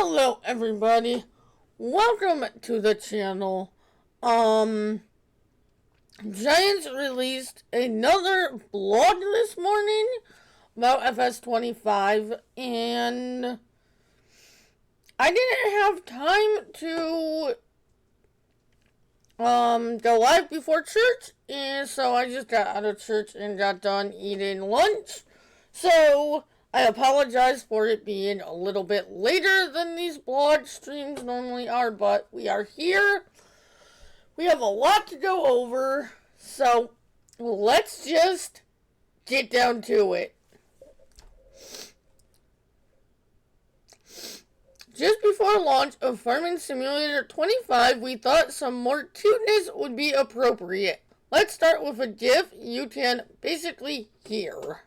Hello everybody, welcome to the channel. Giants released another blog this morning about FS25, and I didn't have time to go live before church, and so I just got out of church and got done eating lunch. So I apologize for it being a little bit later than these blog streams normally are, but we are here. We have a lot to go over, so let's just get down to it. Just before launch of Farming Simulator 25, we thought some more cuteness would be appropriate. Let's start with a GIF you can basically hear.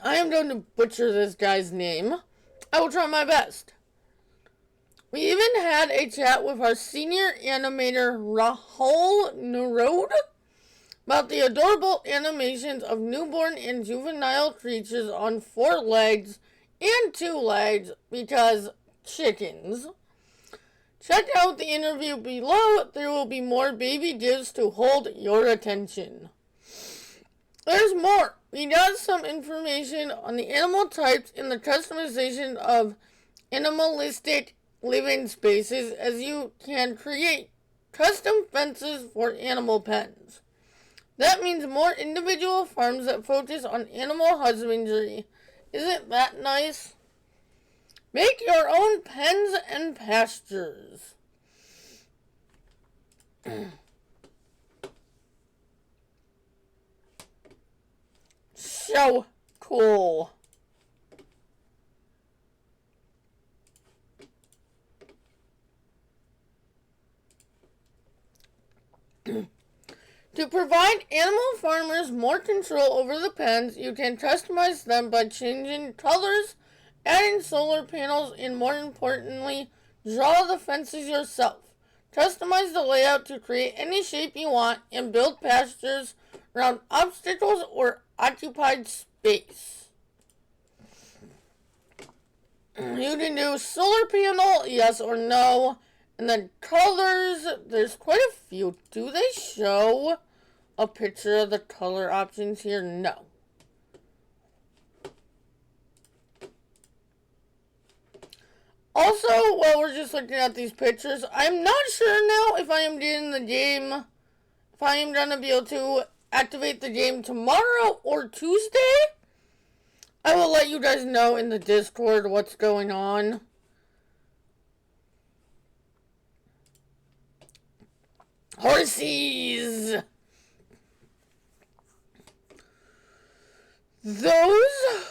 I am going to butcher this guy's name. I will try my best. We even had a chat with our senior animator Rahul Narode about the adorable animations of newborn and juvenile creatures on 4 legs and 2 legs because chickens. Check out the interview below. There will be more baby gifs to hold your attention. There's more. We got some information on the animal types and the customization of animalistic living spaces, as you can create custom fences for animal pens. That means more individual farms that focus on animal husbandry. Isn't that nice? Make your own pens and pastures. So cool. To provide animal farmers more control over the pens, you can customize them by changing colors, adding solar panels, and more importantly, draw the fences yourself. Customize the layout to create any shape you want and build pastures around obstacles or occupied space. You can do solar panel, yes or no. And then colors, there's quite a few. Do they show a picture of the color options here? No. Also, while we're just looking at these pictures, I'm not sure now if I am getting the game, if I am going to be able to activate the game tomorrow or Tuesday. I will let you guys know in the Discord what's going on. Horsies! Those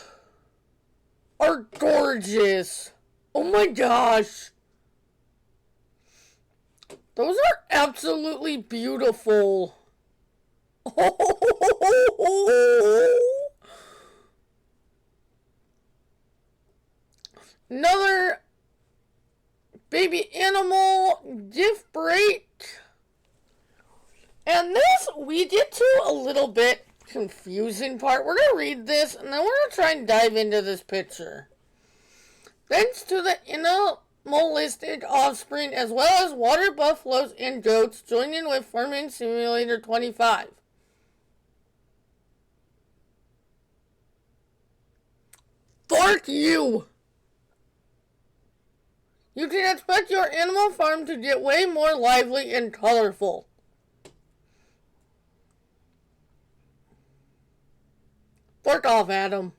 are gorgeous. Oh my gosh. Those are absolutely beautiful. Another baby animal gift break. And this, we get to a little bit confusing part. We're going to read this, and then we're going to try and dive into this picture. Thanks to the animalistic offspring, as well as water buffaloes and goats, joining with Farming Simulator 25. Fork you! You can expect your animal farm to get way more lively and colorful. Fork off, Adam.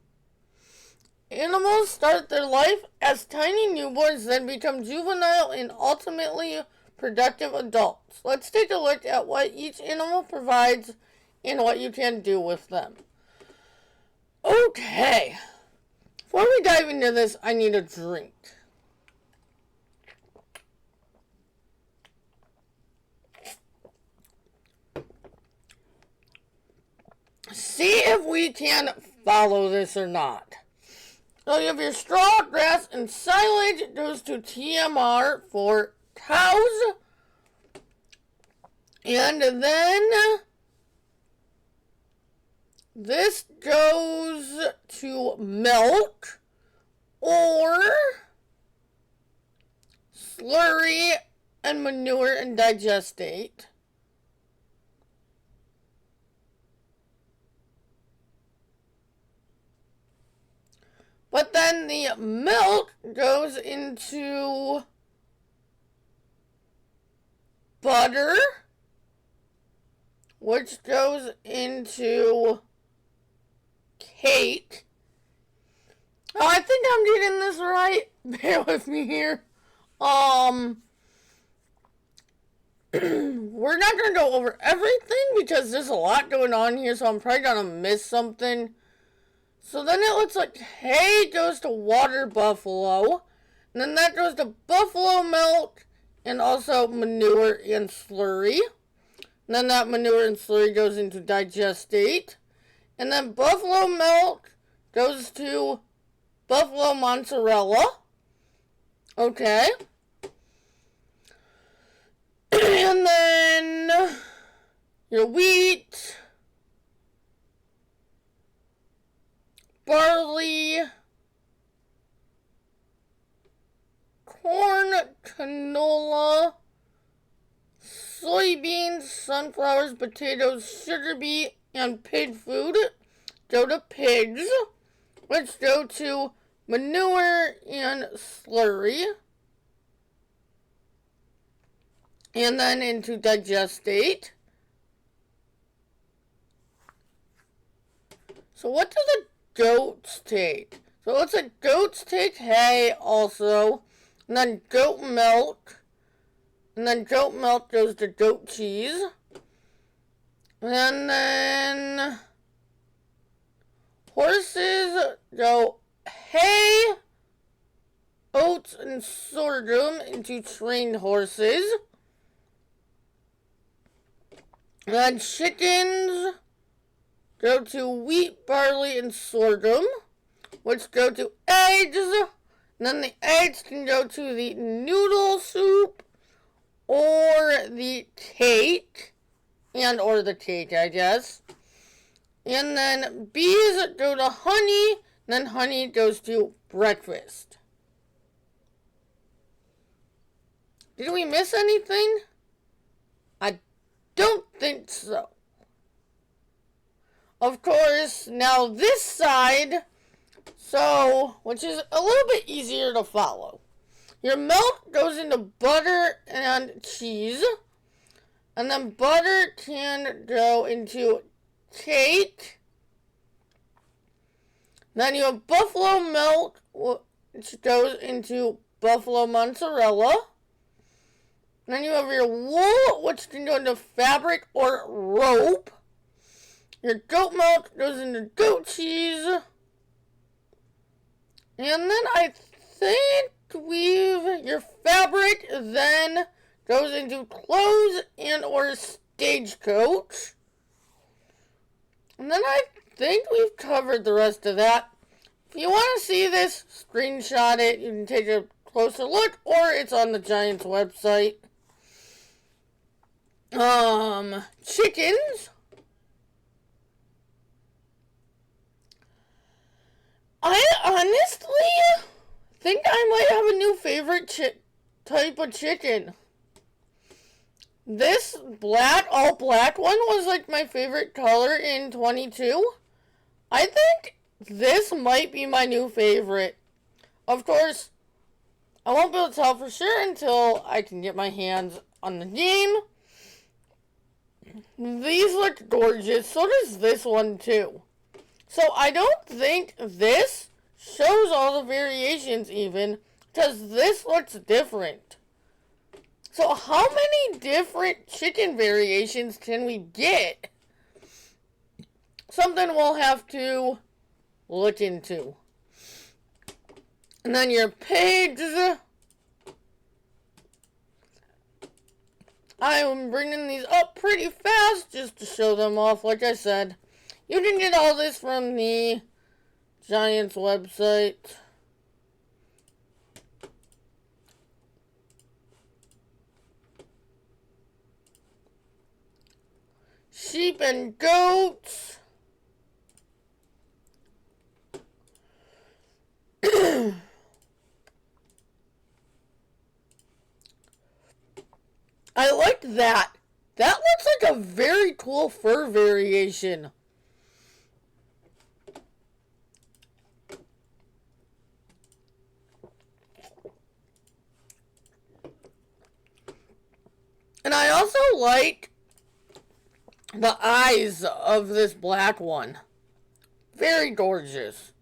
Animals start their life as tiny newborns, then become juvenile and ultimately productive adults. Let's take a look at what each animal provides and what you can do with them. Okay. Before we dive into this, I need a drink. See if we can follow this or not. So you have your straw, grass, and silage goes to TMR for cows. And then this goes to milk or slurry and manure and digestate. But then the milk goes into butter, which goes into cake. Oh, I think I'm getting this right. Bear with me here. We're not going to go over everything because there's a lot going on here, so I'm probably going to miss something. So then it looks like hay goes to water buffalo, and then that goes to buffalo milk, and also manure and slurry. And then that manure and slurry goes into digestate. And then buffalo milk goes to buffalo mozzarella. Okay. And then your wheat, barley, corn, canola, soybeans, sunflowers, potatoes, sugar beet, and pig food go to pigs, which go to manure and slurry. And then into digestate. So what do the goats take? So it looks like goats take hay also. And then goat milk. And then goat milk goes to goat cheese. And then horses go hay, oats, and sorghum into trained horses. And then chickens go to wheat, barley, and sorghum, which go to eggs. And then the eggs can go to the noodle soup or the cake. And or the cake, I guess. And then bees go to honey. And then honey goes to breakfast. Did we miss anything? I don't think so. Of course, now this side, which is a little bit easier to follow. Your milk goes into butter and cheese. And then butter can go into cake. Then you have buffalo milk, which goes into buffalo mozzarella. Then you have your wool, which can go into fabric or rope. Your goat milk goes into goat cheese. And then I think your fabric then goes into clothes and or stagecoach. And then I think we've covered the rest of that. If you want to see this, screenshot it. You can take a closer look, or it's on the Giants website. Chickens. I honestly think I might have a new favorite type of chicken. This all black one was like my favorite color in 22. I think this might be my new favorite. Of course, I won't be able to tell for sure until I can get my hands on the game. These look gorgeous. So does this one too. So I don't think this shows all the variations even, because this looks different. So how many different chicken variations can we get? Something we'll have to look into. And then your pigs. I'm bringing these up pretty fast just to show them off, like I said. You can get all this from the Giants website. sheep and goats. I like that. That looks like a very cool fur variation. And I also like the eyes of this black one. Very gorgeous.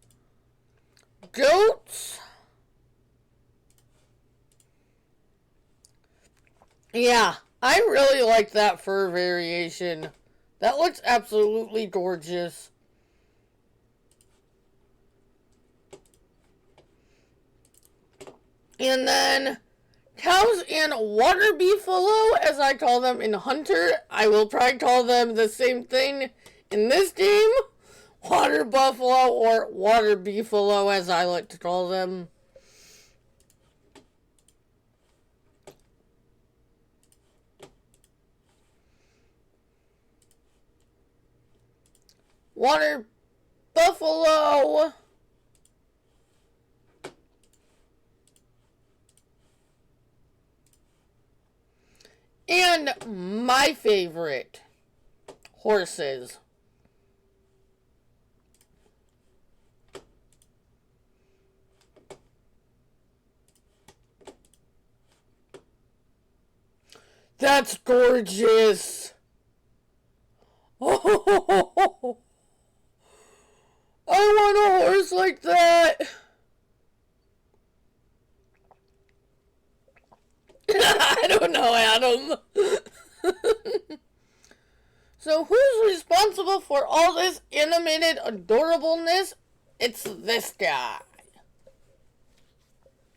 Goats. Yeah, I really like that fur variation. That looks absolutely gorgeous. And then cows and water beefalo, as I call them in Hunter. I will probably call them the same thing in this game. Water buffalo or water beefalo, as I like to call them. Water buffalo. And my favorite, horses. That's gorgeous. Oh, I want a horse like that. I don't know, Adam. So who's responsible for all this animated adorableness? It's this guy.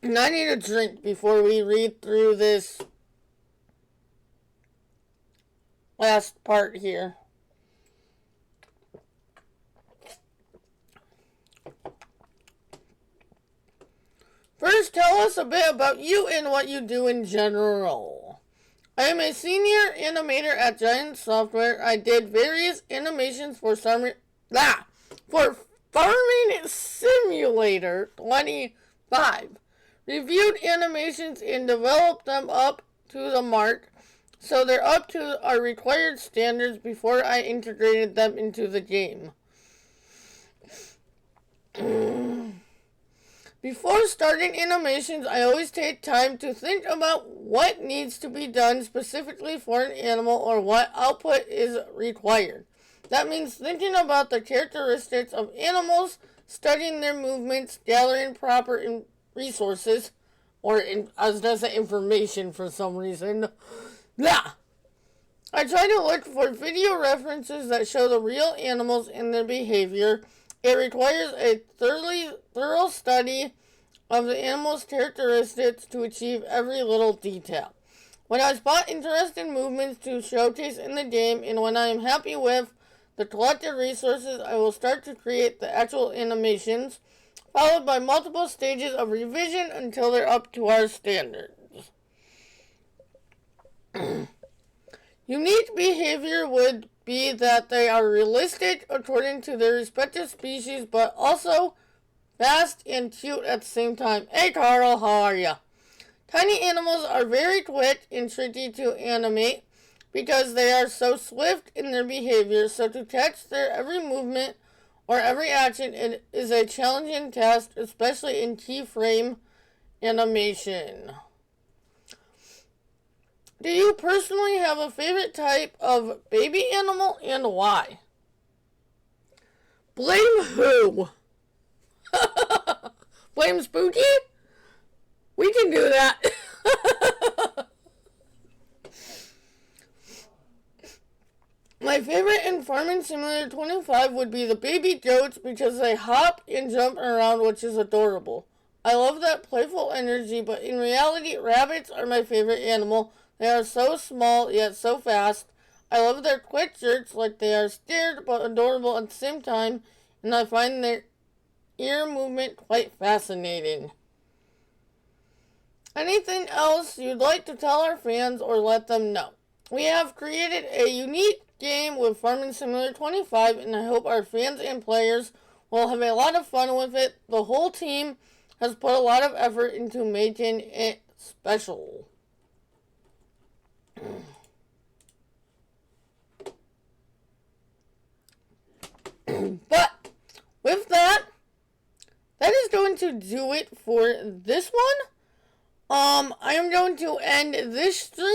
And I need a drink before we read through this last part here. First, tell us a bit about you and what you do in general. I am a senior animator at Giant Software. I did various animations for Farming Simulator 25. Reviewed animations and developed them up to the mark, so they're up to our required standards before I integrated them into the game. Before starting animations, I always take time to think about what needs to be done specifically for an animal or what output is required. That means thinking about the characteristics of animals, studying their movements, gathering proper resources, or I was going to say information for some reason. Blah! I try to look for video references that show the real animals and their behavior. It requires a thorough study of the animal's characteristics to achieve every little detail. When I spot interesting movements to showcase in the game, and when I am happy with the collected resources, I will start to create the actual animations, followed by multiple stages of revision until they're up to our standards. Unique behavior would be that they are realistic according to their respective species, but also fast and cute at the same time. Hey Carl, how are ya? Tiny animals are very quick and tricky to animate because they are so swift in their behavior, so to catch their every movement or every action it is a challenging task, especially in keyframe animation. Do you personally have a favorite type of baby animal and why? Blame who? Blame Spooky? We can do that. My favorite in Farming Simulator 25 would be the baby goats because they hop and jump around, which is adorable. I love that playful energy, but in reality, rabbits are my favorite animal. They are so small, yet so fast. I love their quick jerks, like they are scared but adorable at the same time, and I find their ear movement quite fascinating. Anything else you'd like to tell our fans or let them know? we have created a unique game with Farming Simulator 25, and I hope our fans and players will have a lot of fun with it. The whole team has put a lot of effort into making it special. But with that, that is going to do it for this one. I am going to end this stream,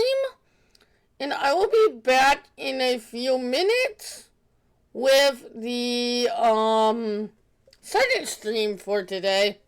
and I will be back in a few minutes with the second stream for today.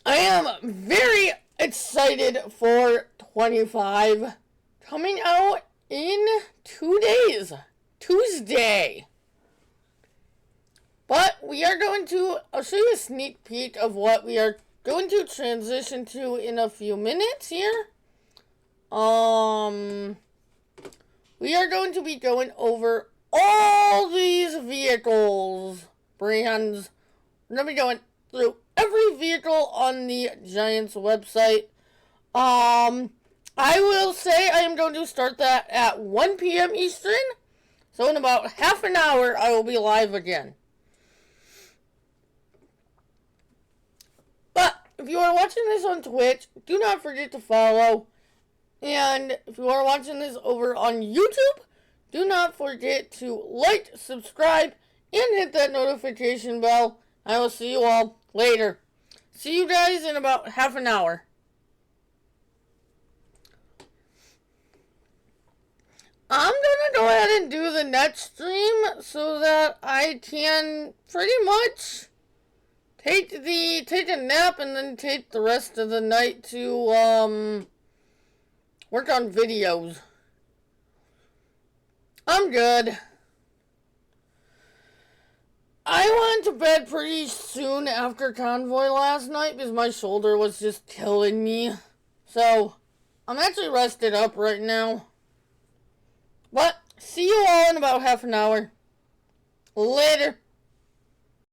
I am very excited for 25 coming out in 2 days, Tuesday. But we are going to, I'll show you a sneak peek of what we are going to transition to in a few minutes here. We are going to be going over all these vehicles, brands. We're going to be going through every vehicle on the Giants website. I will say I am going to start that at 1 p.m. Eastern. So in about half an hour, I will be live again. But if you are watching this on Twitch, do not forget to follow. And if you are watching this over on YouTube, do not forget to like, subscribe, and hit that notification bell. I will see you all later. See you guys in about half an hour. I'm gonna go ahead and do the next stream so that I can pretty much take a nap and then take the rest of the night to work on videos. I'm good. I went to bed pretty soon after convoy last night because my shoulder was just killing me. So, I'm actually rested up right now. But, see you all in about half an hour. Later.